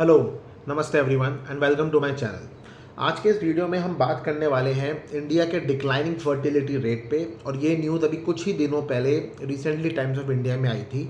Hello, नमस्ते everyone and welcome to my channel. आज के इस वीडियो में हम बात करने वाले हैं इंडिया के डिक्लाइनिंग फर्टिलिटी रेट पे। और ये न्यूज़ अभी कुछ ही दिनों पहले रिसेंटली टाइम्स ऑफ इंडिया में आई थी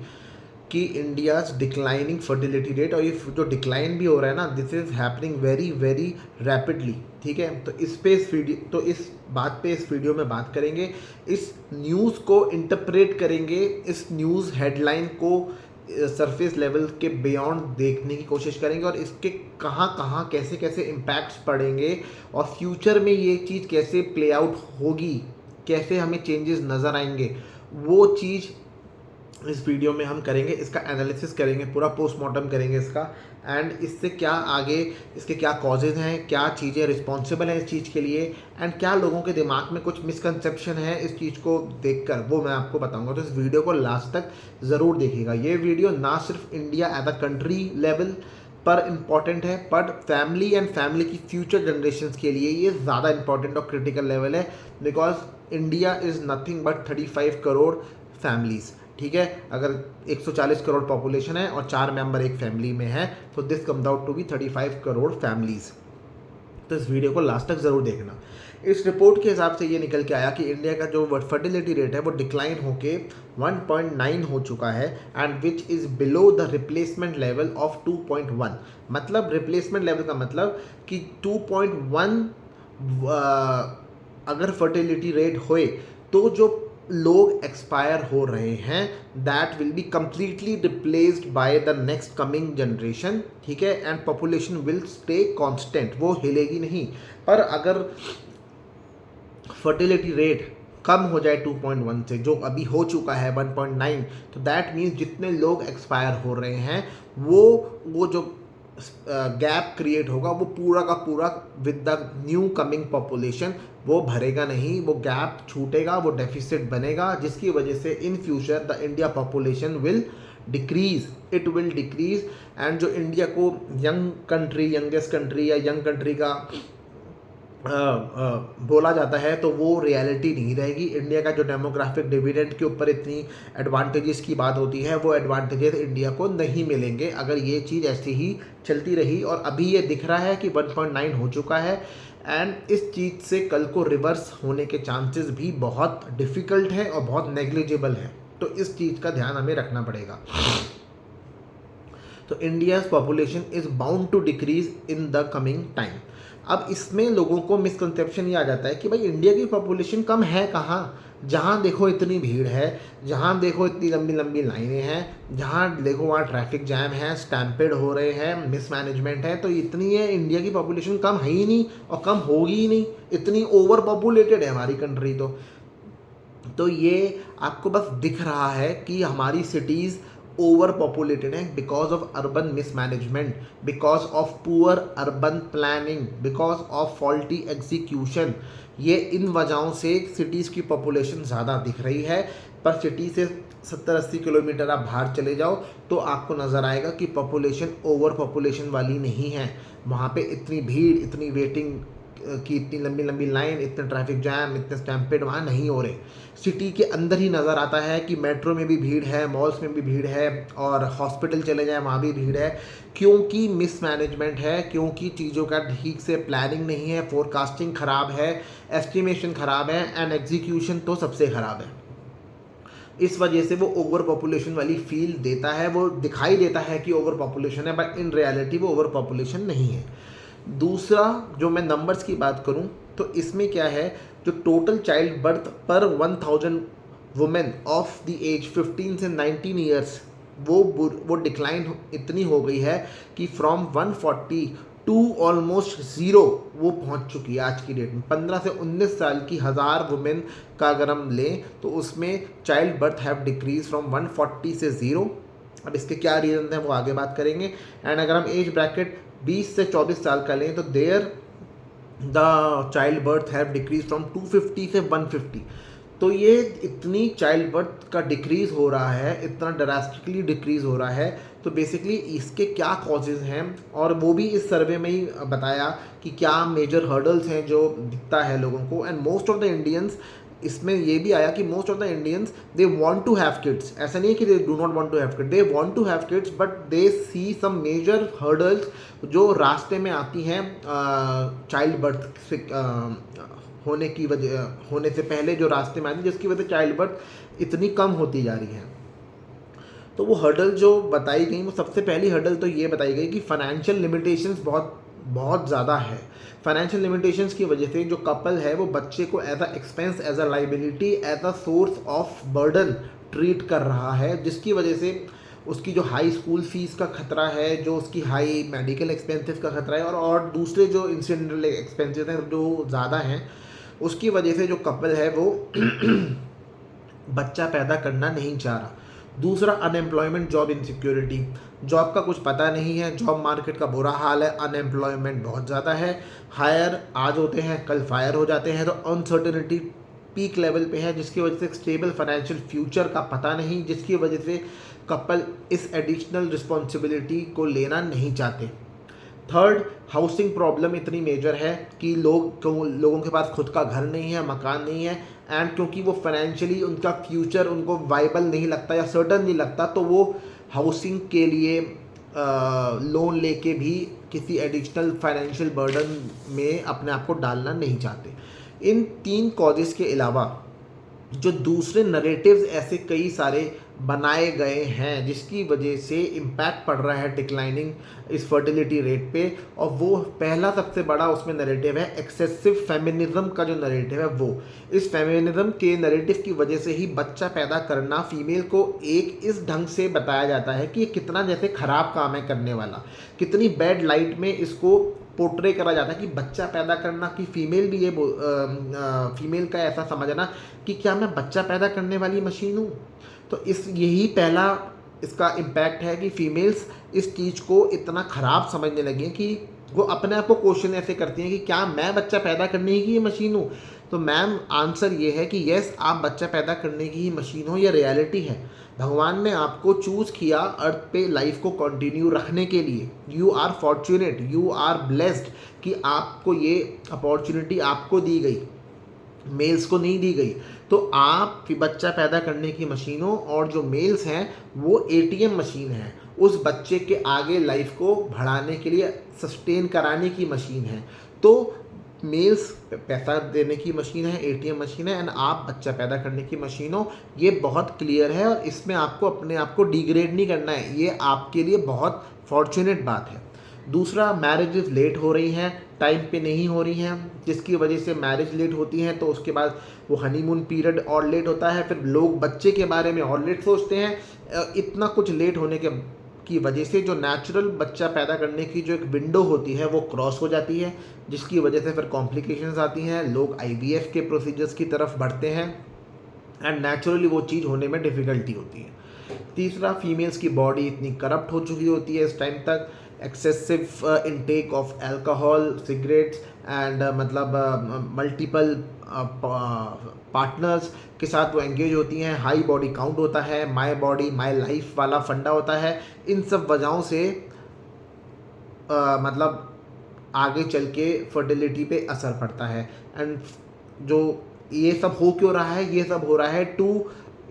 कि इंडियाज़ डिक्लाइनिंग फर्टिलिटी रेट, और ये जो डिक्लाइन भी हो रहा है ना, this is happening very very rapidly. ठीक है, तो इस बात पे इस वीडियो में बात करेंगे, इस न्यूज़ को इंटरप्रेट करेंगे, इस न्यूज़ हेडलाइन को सरफेस लेवल के बियॉन्ड देखने की कोशिश करेंगे और इसके कहाँ कहाँ कैसे कैसे इम्पैक्ट्स पड़ेंगे और फ्यूचर में ये चीज़ कैसे प्ले आउट होगी, कैसे हमें चेंजेस नज़र आएंगे, वो चीज़ इस वीडियो में हम करेंगे। इसका एनालिसिस करेंगे, पूरा पोस्टमार्टम करेंगे इसका, एंड इससे क्या आगे, इसके क्या कॉजेज़ हैं, क्या चीज़ें रिस्पॉन्सिबल हैं इस चीज़ के लिए, एंड क्या लोगों के दिमाग में कुछ मिसकंसेप्शन है इस चीज़ को देखकर, वो मैं आपको बताऊंगा। तो इस वीडियो को लास्ट तक ज़रूर देखिएगा। ये वीडियो ना सिर्फ India as a country level पर इम्पॉर्टेंट है, बट फैमिली एंड फैमिली की फ्यूचर जनरेशन्स के लिए ये ज़्यादा इंपॉर्टेंट और क्रिटिकल लेवल है, because India is nothing but 35 crore families. ठीक है, अगर 140 करोड़ पॉपुलेशन है और 4 मेंबर एक फैमिली में है, तो this comes out to be 35 crore families. तो इस वीडियो को लास्ट तक ज़रूर देखना। इस रिपोर्ट के हिसाब से ये निकल के आया कि इंडिया का जो फर्टिलिटी रेट है वो डिक्लाइन होके 1.9 हो चुका है, and which is below the replacement level of 2.1। मतलब रिप्लेसमेंट लेवल का मतलब कि 2.1 अगर फर्टिलिटी रेट होए तो जो लोग एक्सपायर हो रहे हैं that will be completely replaced by the next coming generation. ठीक है, and population will stay constant, वो हिलेगी नहीं। पर अगर फर्टिलिटी रेट कम हो जाए 2.1 से, जो अभी हो चुका है 1.9, तो दैट मीन्स जितने लोग एक्सपायर हो रहे हैं वो जो गैप क्रिएट होगा वो पूरा का पूरा with the new coming population वो भरेगा नहीं, वो गैप छूटेगा, वो डेफिसिट बनेगा, जिसकी वजह से in future the India population will decrease, it will decrease. And जो इंडिया को यंग कंट्री, यंगेस्ट कंट्री या यंग कंट्री का बोला जाता है, तो वो रियलिटी नहीं रहेगी। इंडिया का जो डेमोग्राफिक डिविडेंड के ऊपर इतनी एडवांटेजेस की बात होती है, वो एडवांटेजेस इंडिया को नहीं मिलेंगे अगर ये चीज़ ऐसी ही चलती रही। और अभी ये दिख रहा है कि 1.9 हो चुका है, एंड इस चीज़ से कल को रिवर्स होने के चांसेस भी बहुत डिफ़िकल्ट है और बहुत नेग्लिजिबल है। तो इस चीज़ का ध्यान हमें रखना पड़ेगा। तो India's population is bound to decrease in the coming time. अब इसमें लोगों को मिसकंसेप्शन ये आ जाता है कि भाई इंडिया की पॉपुलेशन कम है कहाँ, जहाँ देखो इतनी भीड़ है, जहाँ देखो इतनी लंबी लंबी लाइनें हैं, जहाँ देखो वहाँ ट्रैफिक जैम है, स्टैम्पेड हो रहे हैं, मिसमैनेजमेंट है, तो इतनी है, इंडिया की पॉपुलेशन कम है ही नहीं और कम होगी ही नहीं, इतनी ओवर पॉपुलेटेड है हमारी कंट्री। तो ये आपको बस दिख रहा है कि हमारी सिटीज़ ओवर पॉपुलेटेड है because of urban mismanagement, because of poor urban planning, because of faulty execution. ये इन वजहों से सिटीज़ की पॉपुलेशन ज़्यादा दिख रही है। पर सिटी से 70-80 किलोमीटर आप बाहर चले जाओ तो आपको नज़र आएगा कि पॉपुलेशन ओवर पॉपुलेशन वाली नहीं है। वहाँ पे इतनी भीड़, इतनी वेटिंग कि इतनी लंबी लंबी लाइन, इतने ट्रैफिक जैम, इतने स्टैम्पेड वहाँ नहीं हो रहे। सिटी के अंदर ही नज़र आता है कि मेट्रो में भी भीड़ है, मॉल्स में भी भीड़ है, और हॉस्पिटल चले जाएं वहाँ भी भीड़ है, क्योंकि मिसमैनेजमेंट है, क्योंकि चीज़ों का ठीक से प्लानिंग नहीं है, फोरकास्टिंग ख़राब है, एस्टिमेशन ख़राब है, एंड एग्जीक्यूशन तो सबसे ख़राब है। इस वजह से वो ओवर पॉपुलेशन वाली फील देता है, वो दिखाई देता है कि ओवर पॉपुलेशन है, बट इन रियलिटी वो ओवर पॉपुलेशन नहीं है। दूसरा, जो मैं नंबर्स की बात करूं तो इसमें क्या है, जो टोटल चाइल्ड बर्थ पर 1000 वुमेन ऑफ द एज 15 से 19 ईयर्स, वो डिक्लाइन इतनी हो गई है कि फ्रॉम 140 टू ऑलमोस्ट ज़ीरो वो पहुंच चुकी है आज की डेट में। 15 से 19 साल की 1000 वुमेन का अगर हम लें तो उसमें child birth have decrease from 140 से ज़ीरो। अब इसके क्या रीज़न हैं वो आगे बात करेंगे। एंड अगर हम एज ब्रैकेट 20 से 24 साल का लें तो there the child birth have decrease from 250 से 150। तो ये इतनी चाइल्ड बर्थ का डिक्रीज़ हो रहा है, इतना ड्रास्टिकली डिक्रीज़ हो रहा है। तो बेसिकली इसके क्या कॉजेज़ हैं, और वो भी इस सर्वे में ही बताया कि क्या मेजर हर्डल्स हैं जो दिखता है लोगों को। And most of the Indians इसमें ये भी आया कि most of the Indians they want to have kids, ऐसा नहीं है कि they do not want to have kids, they want to have kids but they see some major hurdles जो रास्ते में आती हैं चाइल्ड बर्थ से होने से पहले जो रास्ते में आती है, जिसकी वजह से चाइल्ड बर्थ इतनी कम होती जा रही है। तो वो हर्डल जो बताई गई, वो सबसे पहली हर्डल तो ये बताई गई कि फाइनेंशियल लिमिटेशंस बहुत ज़्यादा है। फाइनेंशियल लिमिटेशंस की वजह से जो कपल है वो बच्चे को as a expense, as a liability, as a source of burden treat कर रहा है, जिसकी वजह से उसकी जो हाई स्कूल फीस का खतरा है, जो उसकी हाई मेडिकल एक्सपेंसेस का खतरा है, और दूसरे जो इंसिडेंटल एक्सपेंसेस हैं जो ज़्यादा हैं, उसकी वजह से जो कपल है वो बच्चा पैदा करना नहीं चाह रहा। दूसरा, अनएम्प्लॉयमेंट, जॉब इनसिक्योरिटी, जॉब का कुछ पता नहीं है, जॉब मार्केट का बुरा हाल है, अनएम्प्लॉयमेंट बहुत ज़्यादा है, हायर आज होते हैं कल फायर हो जाते हैं, तो अनसर्टेनिटी पीक लेवल पे है, जिसकी वजह से एक स्टेबल फाइनेंशियल फ्यूचर का पता नहीं, जिसकी वजह से कपल इस एडिशनल रिस्पॉन्सिबिलिटी को लेना नहीं चाहते। थर्ड, हाउसिंग प्रॉब्लम इतनी मेजर है कि लोगों के पास खुद का घर नहीं है, मकान नहीं है, एंड क्योंकि वो फाइनेंशियली उनका फ्यूचर उनको वाइबल नहीं लगता या सर्टन नहीं लगता, तो वो हाउसिंग के लिए लोन लेके भी किसी एडिशनल फाइनेंशियल बर्डन में अपने आप को डालना नहीं चाहते। इन 3 कॉजेज़ के अलावा जो दूसरे नरेटिव्स ऐसे कई सारे बनाए गए हैं जिसकी वजह से इम्पैक्ट पड़ रहा है डिक्लाइनिंग इस फर्टिलिटी रेट पे, और वो पहला सबसे बड़ा उसमें नरेटिव है एक्सेसिव फेमिनिज्म का जो नरेटिव है वो। इस फेमिनिज्म के नरेटिव की वजह से ही बच्चा पैदा करना फीमेल को एक इस ढंग से बताया जाता है कि ये कितना जैसे ख़राब काम है करने वाला, कितनी बैड लाइट में इसको पोर्ट्रे करा जाता है कि बच्चा पैदा करना, कि फीमेल भी ये फीमेल का ऐसा समझना कि क्या मैं बच्चा पैदा करने वाली मशीन हूँ। तो यही पहला इसका इम्पैक्ट है कि फीमेल्स इस चीज़ को इतना ख़राब समझने लगी हैं कि वो अपने आप को क्वेश्चन ऐसे करती हैं कि क्या मैं बच्चा पैदा करने की ही मशीन हूँ। तो मैम आंसर ये है कि यस, आप बच्चा पैदा करने की ही मशीन हो, ये रियलिटी है। भगवान ने आपको चूज़ किया अर्थ पे लाइफ को कंटिन्यू रखने के लिए। You are fortunate, you are blessed कि आपको ये अपॉर्चुनिटी आपको दी गई, मेल्स को नहीं दी गई। तो आप बच्चा पैदा करने की मशीन हो, और जो मेल्स हैं वो एटीएम मशीन है, उस बच्चे के आगे लाइफ को बढ़ाने के लिए, सस्टेन कराने की मशीन है। तो मेल्स पैसा देने की मशीन है, एटीएम मशीन है, एंड आप बच्चा पैदा करने की मशीन हो। ये बहुत क्लियर है, और इसमें आपको अपने आप को डिग्रेड नहीं करना है, ये आपके लिए बहुत फॉर्चुनेट बात है। दूसरा, मैरिजेस लेट हो रही हैं, टाइम पे नहीं हो रही हैं, जिसकी वजह से मैरिज लेट होती हैं, तो उसके बाद वो हनीमून पीरियड और लेट होता है, फिर लोग बच्चे के बारे में और लेट सोचते हैं। इतना कुछ लेट होने की वजह से जो नेचुरल बच्चा पैदा करने की जो एक विंडो होती है वो क्रॉस हो जाती है, जिसकी वजह से फिर कॉम्प्लिकेशंस आती हैं, लोग आईवीएफ के प्रोसीजर्स की तरफ बढ़ते हैं, एंड नेचुरली वो चीज़ होने में डिफ़िकल्टी होती है। तीसरा, फीमेल्स की बॉडी इतनी करप्ट हो चुकी होती है इस टाइम तक, excessive intake of alcohol, cigarettes, and मतलब मल्टीपल पार्टनर्स के साथ वो एंगेज होती हैं, हाई बॉडी काउंट होता है, माई बॉडी माई लाइफ वाला फंडा होता है। इन सब वजहों से मतलब आगे चल के फर्टिलिटी पे असर पड़ता है। एंड जो ये सब हो क्यों रहा है, ये सब हो रहा है to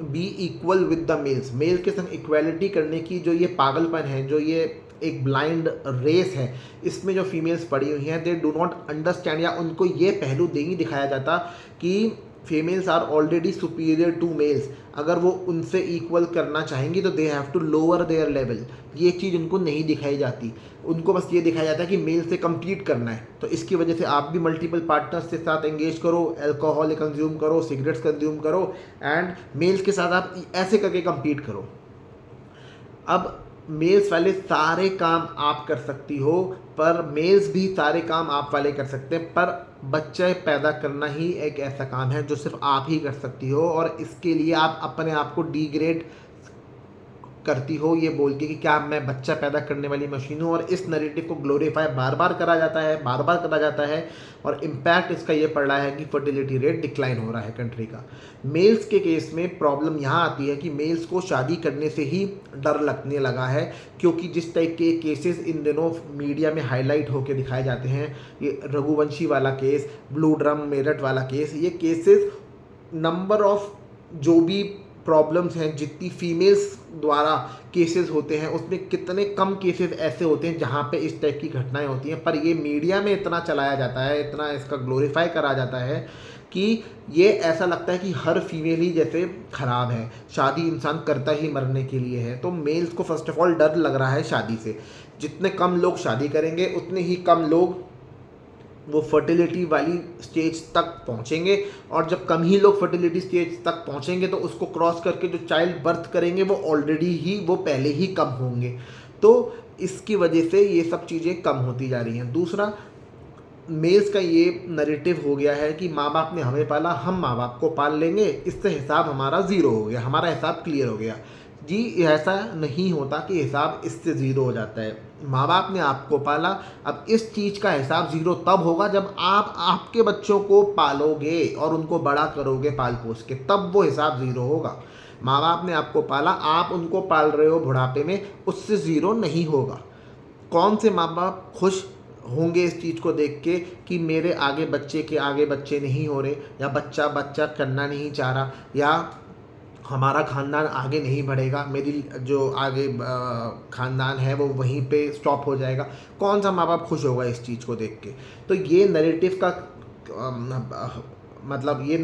be equal with the males, male के संग इक्वालिटी करने की जो ये पागलपन है, जो ये एक ब्लाइंड रेस है, इसमें जो फीमेल्स पड़ी हुई हैं, दे डू नॉट अंडरस्टैंड, या उनको ये पहलू नहीं दिखाया जाता कि females are already superior to males. अगर वो उनसे इक्वल करना चाहेंगी तो they have to lower their level. ये चीज़ उनको नहीं दिखाई जाती, उनको बस ये दिखाया जाता है कि मेल से कम्पीट करना है। तो इसकी वजह से आप भी मल्टीपल पार्टनर्स के साथ एंगेज करो, अल्कोहल कंज्यूम करो, सिगरेट्स कंज्यूम करो, एंड मेल्स के साथ आप ऐसे करके कम्पीट करो। अब मेल्स वाले सारे काम आप कर सकती हो, पर मेल्स भी सारे काम आप वाले कर सकते हैं, पर बच्चे पैदा करना ही एक ऐसा काम है जो सिर्फ आप ही कर सकती हो, और इसके लिए आप अपने आप को डिग्रेड करती हो ये बोल के कि क्या मैं बच्चा पैदा करने वाली मशीन हूँ। और इस नैरेटिव को ग्लोरीफाई बार बार करा जाता है, और इम्पैक्ट इसका ये पड़ रहा है कि फर्टिलिटी रेट डिक्लाइन हो रहा है कंट्री का। मेल्स के केस में प्रॉब्लम यहाँ आती है कि मेल्स को शादी करने से ही डर लगने लगा है, क्योंकि जिस टाइप के केसेस इन दिनों मीडिया में हाईलाइट होकर दिखाए जाते हैं, ये रघुवंशी वाला केस, ब्लू ड्रम मेरठ वाला केस, ये केसेस नंबर ऑफ जो भी प्रॉब्लम्स हैं, जितनी फीमेल्स द्वारा केसेस होते हैं, उसमें कितने कम केसेस ऐसे होते हैं जहाँ पे इस टाइप की घटनाएं होती हैं। पर ये मीडिया में इतना चलाया जाता है, इतना इसका ग्लोरीफाई करा जाता है कि ये ऐसा लगता है कि हर फीमेल ही जैसे ख़राब है, शादी इंसान करता ही मरने के लिए है। तो मेल्स को फर्स्ट ऑफ ऑल डर लग रहा है शादी से। जितने कम लोग शादी करेंगे उतने ही कम लोग वो फर्टिलिटी वाली स्टेज तक पहुंचेंगे, और जब कम ही लोग फर्टिलिटी स्टेज तक पहुंचेंगे तो उसको क्रॉस करके जो चाइल्ड बर्थ करेंगे वो ऑलरेडी ही वो पहले ही कम होंगे। तो इसकी वजह से ये सब चीज़ें कम होती जा रही हैं। दूसरा, मेल्स का ये नैरेटिव हो गया है कि माँ बाप ने हमें पाला, हम माँ बाप को पाल लेंगे, इससे हिसाब हमारा ज़ीरो हो गया, हमारा हिसाब क्लियर हो गया। जी, ऐसा नहीं होता कि हिसाब इससे ज़ीरो हो जाता है। माँ बाप ने आपको पाला, अब इस चीज़ का हिसाब ज़ीरो तब होगा जब आप आपके बच्चों को पालोगे और उनको बड़ा करोगे पाल पोस के, तब वो हिसाब ज़ीरो होगा। माँ बाप ने आपको पाला, आप उनको पाल रहे हो बुढ़ापे में, उससे ज़ीरो नहीं होगा। कौन से माँ बाप खुश होंगे इस चीज़ को देख के कि मेरे आगे बच्चे के आगे बच्चे नहीं हो रहे, या बच्चा बच्चा करना नहीं चाह रहा, या हमारा ख़ानदान आगे नहीं बढ़ेगा, मेरी जो आगे ख़ानदान है वो वहीं पे स्टॉप हो जाएगा। कौन सा माँ बाप खुश होगा इस चीज़ को देख के? तो ये नैरेटिव का मतलब ये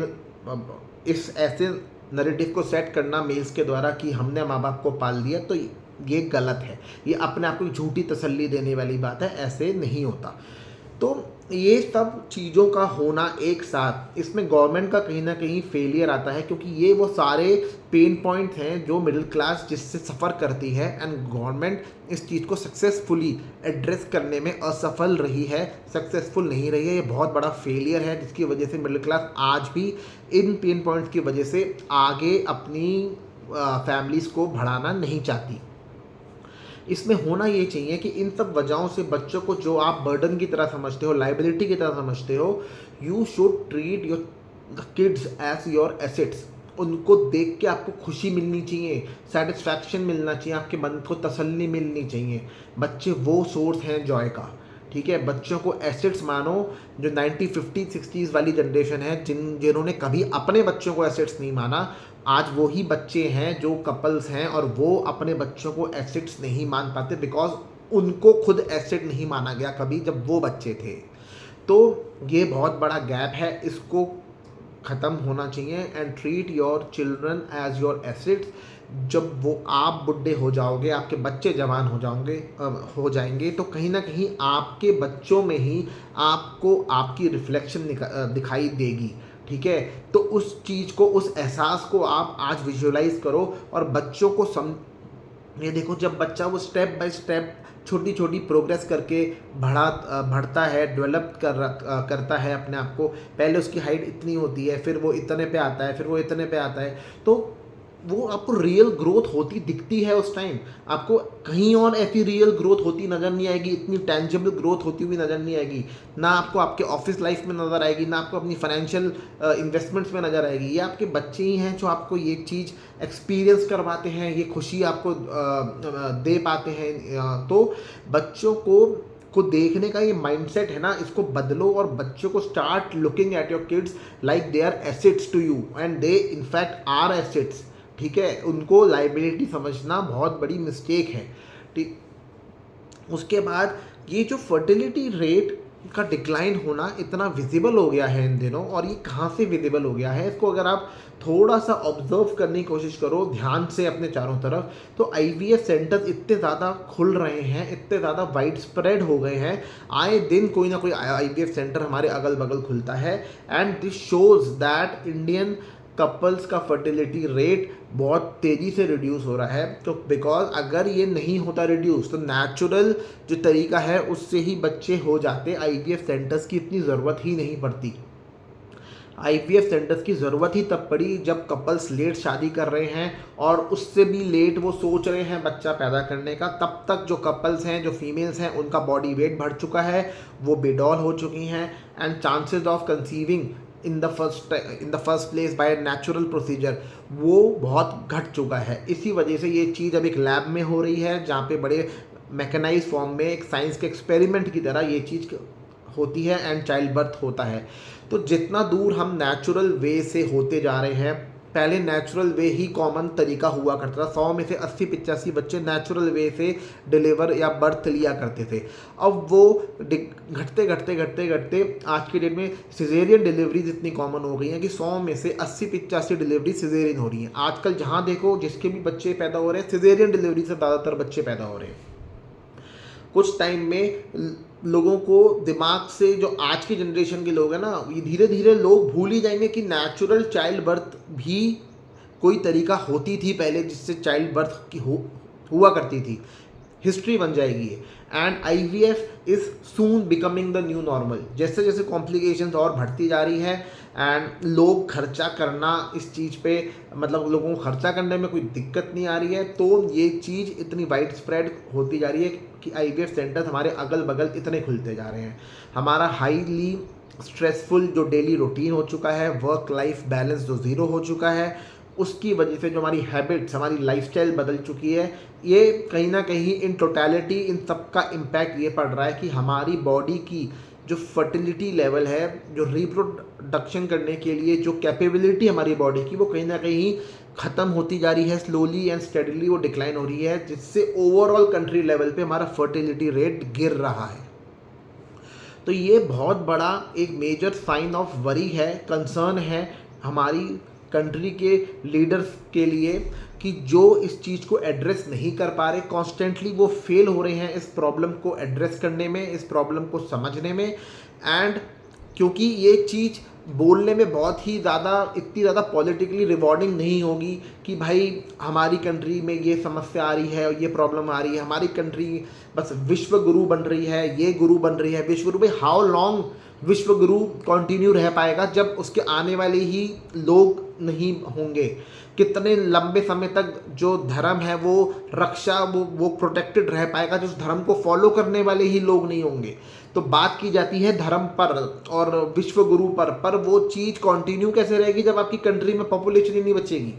इस ऐसे नैरेटिव को सेट करना मेल्स के द्वारा कि हमने माँ बाप को पाल दिया, तो ये गलत है। ये अपने आप को झूठी तसल्ली देने वाली बात है, ऐसे नहीं होता। तो ये सब चीज़ों का होना एक साथ, इसमें गवर्नमेंट का कहीं ना कहीं फेलियर आता है, क्योंकि ये वो सारे पेन पॉइंट हैं जो मिडिल क्लास जिससे सफ़र करती है, एंड गवर्नमेंट इस चीज़ को सक्सेसफुली एड्रेस करने में असफल रही है, सक्सेसफुल नहीं रही है। ये बहुत बड़ा फेलियर है, जिसकी वजह से मिडिल क्लास आज भी इन पेन पॉइंट्स की वजह से आगे अपनी फैमिलीज़ को बढ़ाना नहीं चाहती। इसमें होना ये चाहिए कि इन सब वजहों से बच्चों को जो आप बर्डन की तरह समझते हो, लाइबिलिटी की तरह समझते हो, you should treat your kids as your assets. उनको देख के आपको खुशी मिलनी चाहिए, सेटिस्फैक्शन मिलना चाहिए, आपके मन को तसल्ली मिलनी चाहिए। बच्चे वो सोर्स हैं जॉय का, ठीक है? बच्चों को एसेट्स मानो। जो 90 50 60s वाली जनरेशन है, जिन्होंने कभी अपने बच्चों को एसेट्स नहीं माना, आज वो ही बच्चे हैं जो कपल्स हैं और वो अपने बच्चों को एसेट्स नहीं मान पाते, बिकॉज उनको खुद एसेट नहीं माना गया कभी जब वो बच्चे थे। तो ये बहुत बड़ा गैप है, इसको ख़त्म होना चाहिए। And treat your children as your assets. जब वो आप बुढ़े हो जाओगे, आपके बच्चे जवान हो जाएंगे, तो कहीं ना कहीं आपके बच्चों में ही आपको आपकी रिफ्लेक्शन दिखाई देगी, ठीक है? तो उस चीज़ को, उस एहसास को आप आज विजुअलाइज करो और बच्चों को ये देखो, जब बच्चा वो स्टेप बाय स्टेप छोटी छोटी प्रोग्रेस करके बढ़ता है, करता है अपने आप को। पहले उसकी हाइट इतनी होती है, फिर वो इतने पे आता है, फिर वो इतने पे आता है, तो वो आपको रियल ग्रोथ होती दिखती है उस टाइम। आपको कहीं और ऐसी रियल ग्रोथ होती नज़र नहीं आएगी, इतनी टेंजिबल ग्रोथ होती हुई नज़र नहीं आएगी। ना आपको आपके ऑफिस लाइफ में नज़र आएगी, ना आपको अपनी फाइनेंशियल इन्वेस्टमेंट्स में नज़र आएगी। ये आपके बच्चे ही हैं जो आपको ये चीज़ एक्सपीरियंस करवाते हैं, ये खुशी आपको दे पाते हैं। तो बच्चों को देखने का ये माइंडसेट है ना, इसको बदलो और बच्चों को start looking at your kids like they are assets to you, and they in fact are assets, ठीक है? उनको लाइबिलिटी समझना बहुत बड़ी मिस्टेक है, ठीक? उसके बाद ये जो फर्टिलिटी रेट का डिक्लाइन होना इतना विजिबल हो गया है इन दिनों, और ये कहाँ से विजिबल हो गया है, इसको अगर आप थोड़ा सा ऑब्जर्व करने की कोशिश करो ध्यान से अपने चारों तरफ, तो IVF सेंटर्स इतने ज़्यादा खुल रहे हैं, इतने ज़्यादा वाइड स्प्रेड हो गए हैं। आए दिन कोई ना कोई IVF सेंटर हमारे अगल बगल खुलता है, and this shows that Indian couples का फर्टिलिटी रेट बहुत तेज़ी से रिड्यूस हो रहा है। तो बिकॉज अगर ये नहीं होता रिड्यूस, तो नेचुरल जो तरीका है उससे ही बच्चे हो जाते, IVF सेंटर्स की इतनी ज़रूरत ही नहीं पड़ती। IVF सेंटर्स की ज़रूरत ही तब पड़ी जब कपल्स लेट शादी कर रहे हैं और उससे भी लेट वो सोच रहे हैं बच्चा पैदा करने का। तब तक जो कपल्स हैं, जो फीमेल्स हैं, उनका बॉडी वेट बढ़ चुका है, वो बेडॉल हो चुकी हैं, and chances of conceiving in the first place by natural procedure वो बहुत घट चुका है। इसी वजह से ये चीज़ अब एक लैब में हो रही है, जहाँ पे बड़े मैकेनाइज फॉर्म में एक साइंस के एक्सपेरिमेंट की तरह ये चीज़ होती है एंड चाइल्ड बर्थ होता है। तो जितना दूर हम नेचुरल वे से होते जा रहे हैं, पहले नेचुरल वे ही कॉमन तरीका हुआ करता था, 100 में से 80-85 बच्चे नेचुरल वे से डिलीवर या बर्थ लिया करते थे। अब वो घटते घटते घटते घटते आज की डेट में सिजेरियन डिलीवरीज इतनी कॉमन हो गई हैं कि 100 में से 80-85 डिलीवरी सिजेरियन हो रही हैं। आजकल जहाँ देखो जिसके भी बच्चे पैदा हो रहे हैं, सिजेरियन डिलीवरी से ज़्यादातर बच्चे पैदा हो रहे हैं। कुछ टाइम में लोगों को दिमाग से, जो आज की जनरेशन के लोग हैं ना, ये धीरे धीरे लोग भूल ही जाएंगे कि नेचुरल चाइल्ड बर्थ भी कोई तरीका होती थी पहले जिससे चाइल्ड बर्थ की हुआ करती थी। हिस्ट्री बन जाएगी ये। And IVF is soon becoming the new normal. जैसे जैसे कॉम्प्लिकेशंस और बढ़ती जा रही है एंड लोग खर्चा करना इस चीज़ पे, मतलब लोगों को खर्चा करने में कोई दिक्कत नहीं आ रही है, तो ये चीज़ इतनी वाइड स्प्रेड होती जा रही है कि IVF सेंटर्स हमारे अगल बगल इतने खुलते जा रहे हैं। हमारा हाईली स्ट्रेसफुल जो डेली रूटीन हो चुका है, वर्क लाइफ बैलेंस जो ज़ीरो हो चुका है, उसकी वजह से जो हमारी हैबिट्स, हमारी लाइफस्टाइल बदल चुकी है, ये कहीं ना कहीं इन टोटलिटी इन सब का इम्पैक्ट ये पड़ रहा है कि हमारी बॉडी की जो फर्टिलिटी लेवल है, जो रिप्रोडक्शन करने के लिए जो कैपेबिलिटी हमारी बॉडी की, वो कहीं ना कहीं ख़त्म होती जा रही है। स्लोली एंड स्टेडली वो डिक्लाइन हो रही है, जिससे ओवरऑल कंट्री लेवल पे हमारा फर्टिलिटी रेट गिर रहा है। तो ये बहुत बड़ा एक मेजर साइन ऑफ वरी है, कंसर्न है हमारी कंट्री के लीडर्स के लिए, कि जो इस चीज़ को एड्रेस नहीं कर पा रहे, कॉन्स्टेंटली वो फेल हो रहे हैं इस प्रॉब्लम को एड्रेस करने में, इस प्रॉब्लम को समझने में। एंड क्योंकि ये चीज़ बोलने में बहुत ही ज़्यादा, इतनी ज़्यादा पॉलिटिकली रिवॉर्डिंग नहीं होगी कि भाई हमारी कंट्री में ये समस्या आ रही है और ये प्रॉब्लम आ रही है, हमारी कंट्री बस विश्व गुरु बन रही है, ये गुरु बन रही है। विश्व गुरु भाई, हाउ लॉन्ग विश्व गुरु कंटिन्यू रह पाएगा जब उसके आने वाले ही लोग नहीं होंगे? कितने लंबे समय तक जो धर्म है वो रक्षा, वो प्रोटेक्टेड रह पाएगा जो उस धर्म को फॉलो करने वाले ही लोग नहीं होंगे? तो बात की जाती है धर्म पर और विश्व गुरु पर वो चीज़ कंटिन्यू कैसे रहेगी जब आपकी कंट्री में पॉपुलेशन ही नहीं बचेगी?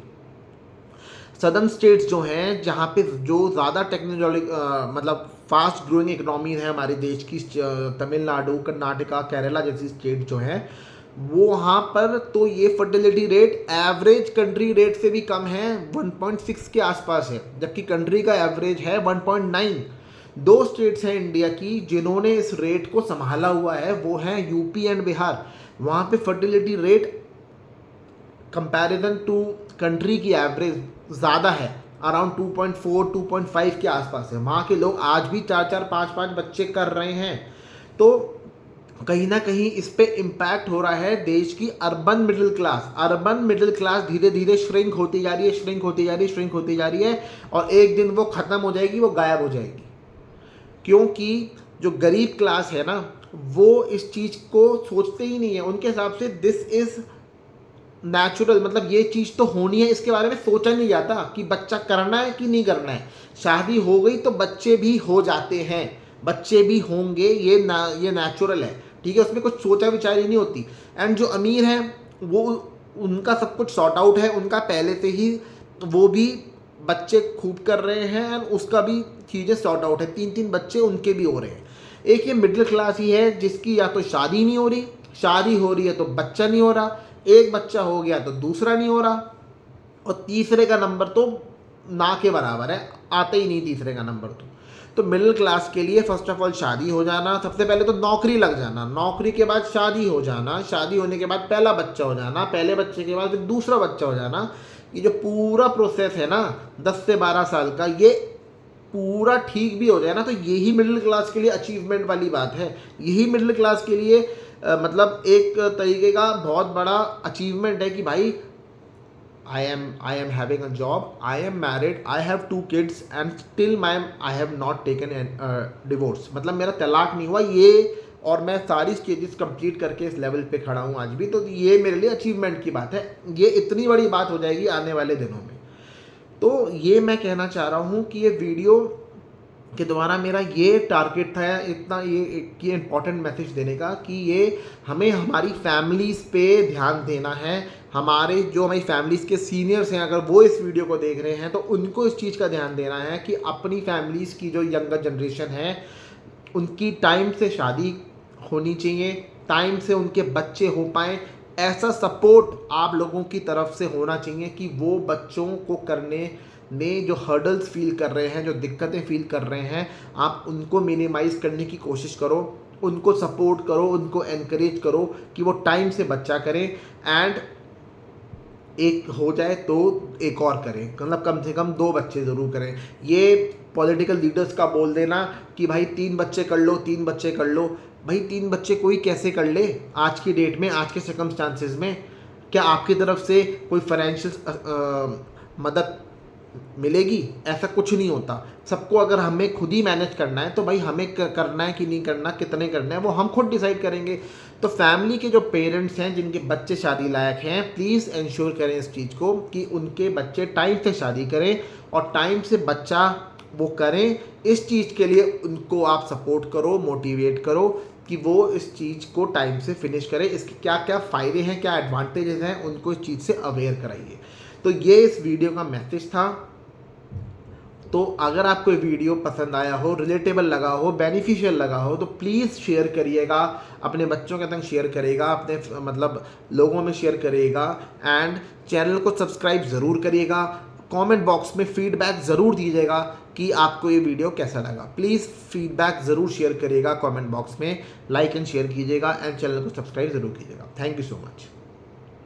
सदर्न स्टेट्स जो हैं, जहाँ पे जो ज़्यादा टेक्नोलॉजी मतलब फास्ट ग्रोइंग इकोनॉमीज है हमारे देश की, तमिलनाडु, कर्नाटका, केरला जैसी स्टेट जो हैं, वो वहाँ पर तो ये fertility rate average country rate से भी कम है, 1.6 के आसपास है, जबकि कंट्री का एवरेज है 1.9। दो स्टेट्स हैं इंडिया की जिन्होंने इस रेट को संभाला हुआ है, वो हैं यूपी एंड बिहार। वहाँ पे fertility rate comparison to country की एवरेज ज़्यादा है, अराउंड 2.4 2.5 के आसपास है। वहाँ के लोग आज भी 4-4 5-5 बच्चे कर रहे हैं। तो कहीं ना कहीं इस पे इम्पैक्ट हो रहा है देश की urban middle class. Urban middle class धीरे धीरे श्रिंक होती जा रही है, श्रिंक होती जा रही है, श्रिंक होती जा रही है, और एक दिन वो ख़त्म हो जाएगी, वो गायब हो जाएगी। क्योंकि जो गरीब क्लास है ना, वो इस चीज़ को सोचते ही नहीं है। उनके हिसाब से दिस इज़ नेचुरल, मतलब ये चीज़ तो होनी है, इसके बारे में सोचा नहीं जाता कि बच्चा करना है कि नहीं करना है। शादी हो गई तो बच्चे भी हो जाते हैं, बच्चे भी होंगे, ये नेचुरल है, ठीक है, उसमें कुछ सोचा विचार ही नहीं होती। एंड जो अमीर हैं वो, उनका सब कुछ सॉर्ट आउट है, उनका पहले से ही, वो भी बच्चे खूब कर रहे हैं एंड उसका भी चीज़ें सॉर्ट आउट है, 3-3 बच्चे उनके भी हो रहे हैं। एक ये मिडिल क्लास ही है जिसकी या तो शादी नहीं हो रही, शादी हो रही है तो बच्चा नहीं हो रहा, एक बच्चा हो गया तो दूसरा नहीं हो रहा, और तीसरे का नंबर तो ना के बराबर है, आता ही नहीं तीसरे का नंबर। तो मिडिल क्लास के लिए फर्स्ट ऑफ ऑल शादी हो जाना, सबसे पहले तो नौकरी लग जाना, नौकरी के बाद शादी हो जाना, शादी होने के बाद पहला बच्चा हो जाना, पहले बच्चे के बाद फिर दूसरा बच्चा हो जाना, ये जो पूरा प्रोसेस है ना 10 से 12 साल का, ये पूरा ठीक भी हो जाए ना, तो यही मिडिल क्लास के लिए अचीवमेंट वाली बात है। यही मिडिल क्लास के लिए मतलब एक तरीके का बहुत बड़ा अचीवमेंट है कि भाई I am having a job, I am married, I have 2 kids and still I have not taken a divorce। मतलब मेरा तलाक नहीं हुआ, ये, और मैं सारी स्टेजेस कंप्लीट करके इस लेवल पे खड़ा हूँ आज भी, तो ये मेरे लिए अचीवमेंट की बात है। ये इतनी बड़ी बात हो जाएगी आने वाले दिनों में। तो ये मैं कहना चाह रहा हूँ कि ये वीडियो के द्वारा मेरा ये टारगेट था, इतना ये इम्पॉर्टेंट मैसेज देने का कि ये हमें हमारी फैमिलीज़ पे ध्यान देना है। हमारे जो हमारी फैमिलीज़ के सीनियर्स हैं, अगर वो इस वीडियो को देख रहे हैं, तो उनको इस चीज़ का ध्यान देना है कि अपनी फैमिलीज़ की जो यंगर जनरेशन है, उनकी टाइम से शादी होनी चाहिए, टाइम से उनके बच्चे हो पाएँ, ऐसा सपोर्ट आप लोगों की तरफ से होना चाहिए कि वो बच्चों को करने में जो हर्डल्स फ़ील कर रहे हैं, जो दिक्कतें फ़ील कर रहे हैं, आप उनको मिनिमाइज़ करने की कोशिश करो, उनको सपोर्ट करो, उनको एनकरेज करो कि वो टाइम से बच्चा करें एंड एक हो जाए तो एक और करें, मतलब कम से कम 2 बच्चे ज़रूर करें। ये पॉलिटिकल लीडर्स का बोल देना कि भाई 3 बच्चे कर लो, 3 बच्चे कर लो, भाई 3 बच्चे कोई कैसे कर ले आज की डेट में, आज के सर्कमस्टांसेस में? क्या आपकी तरफ से कोई फाइनेंशियल मदद मिलेगी? ऐसा कुछ नहीं होता। सबको अगर हमें खुद ही मैनेज करना है तो भाई हमें करना है कि नहीं करना, कितने करना है, वो हम खुद डिसाइड करेंगे। तो फैमिली के जो पेरेंट्स हैं जिनके बच्चे शादी लायक हैं, प्लीज़ इंश्योर करें इस चीज़ को कि उनके बच्चे टाइम से शादी करें और टाइम से बच्चा वो करें। इस चीज़ के लिए उनको आप सपोर्ट करो, मोटिवेट करो कि वो इस चीज़ को टाइम से फिनिश करें। इसके क्या क्या फ़ायदे हैं, क्या एडवांटेजेस हैं, उनको इस चीज़ से अवेयर कराइए। तो ये इस वीडियो का मैसेज था। तो अगर आपको ये वीडियो पसंद आया हो, रिलेटेबल लगा हो, बेनिफिशियल लगा हो, तो प्लीज़ शेयर करिएगा, अपने बच्चों के तक शेयर करिएगा, अपने मतलब लोगों में शेयर करिएगा एंड चैनल को सब्सक्राइब ज़रूर करिएगा। कमेंट बॉक्स में फीडबैक ज़रूर दीजिएगा कि आपको ये वीडियो कैसा लगा। प्लीज़ फीडबैक ज़रूर शेयर करिएगा कमेंट बॉक्स में, लाइक एंड शेयर कीजिएगा एंड चैनल को सब्सक्राइब ज़रूर कीजिएगा। Thank you so much.